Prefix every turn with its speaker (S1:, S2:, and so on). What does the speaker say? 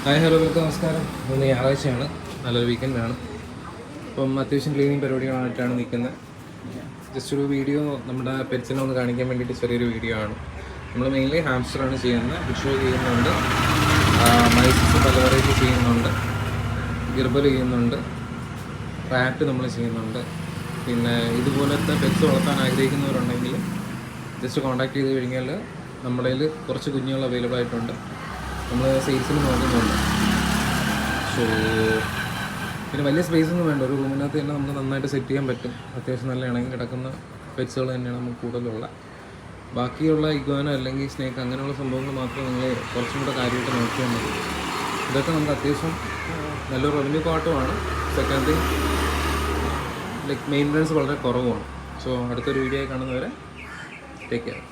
S1: Hi hello welcome നമസ്കാരം. ഇന്ന് ഞായറാഴ്ചയാണ്, നല്ലൊരു വീക്കെൻഡാണ്. അപ്പം അത്യാവശ്യം ക്ലീനിങ് പരിപാടികളായിട്ടാണ് നിൽക്കുന്നത്. ജസ്റ്റ് ഒരു വീഡിയോ നമ്മുടെ പെറ്റ്സിനെ ഒന്ന് കാണിക്കാൻ വേണ്ടിയിട്ട് ചെറിയൊരു വീഡിയോ ആണ്. നമ്മൾ മെയിൻലി ഹാംസ്റ്ററാണ് ചെയ്യുന്നത്. ബിഷോ ചെയ്യുന്നുണ്ട്, മൈസസ് പല വെറൈറ്റി ചെയ്യുന്നുണ്ട്, ഗിർബൽ ചെയ്യുന്നുണ്ട്, റാറ്റ് നമ്മൾ ചെയ്യുന്നുണ്ട്. പിന്നെ ഇതുപോലത്തെ പെറ്റ്സ് വളർത്താൻ ആഗ്രഹിക്കുന്നവരുണ്ടെങ്കിൽ ജസ്റ്റ് കോൺടാക്ട് ചെയ്ത് കഴിഞ്ഞാൽ നമ്മുടെ കയ്യിൽ കുറച്ച് കുഞ്ഞുങ്ങൾ അവൈലബിൾ ആയിട്ടുണ്ട്. നമ്മൾ സെയിൽസിന് നോക്കുന്നുണ്ട്. സോ പിന്നെ വലിയ സ്പേസ് ഒന്നും വേണ്ട, ഒരു റൂമിനകത്ത് തന്നെ നമുക്ക് നന്നായിട്ട് സെറ്റ് ചെയ്യാൻ പറ്റും. അത്യാവശ്യം നല്ല ഇണങ്ങി കിടക്കുന്ന പെറ്റ്സുകൾ തന്നെയാണ് നമുക്ക് കൂടുതലുള്ള. ബാക്കിയുള്ള ഇഗ്വാന അല്ലെങ്കിൽ സ്നേക്ക് അങ്ങനെയുള്ള സംഭവങ്ങൾ മാത്രം നിങ്ങൾ കുറച്ചും കൂടെ കാര്യമായിട്ട് നോക്കിയാൽ മതി. ഇതൊക്കെ നമുക്ക് അത്യാവശ്യം നല്ലൊരു റവന്യൂ പാട്ടുമാണ്. സെക്കൻഡ് തിങ്, ലൈക്ക് മെയിൻ്റനൻസ് വളരെ കുറവുമാണ്. സോ അടുത്തൊരു വീഡിയോ കാണുന്നവരെ ടേക്ക് കെയർ.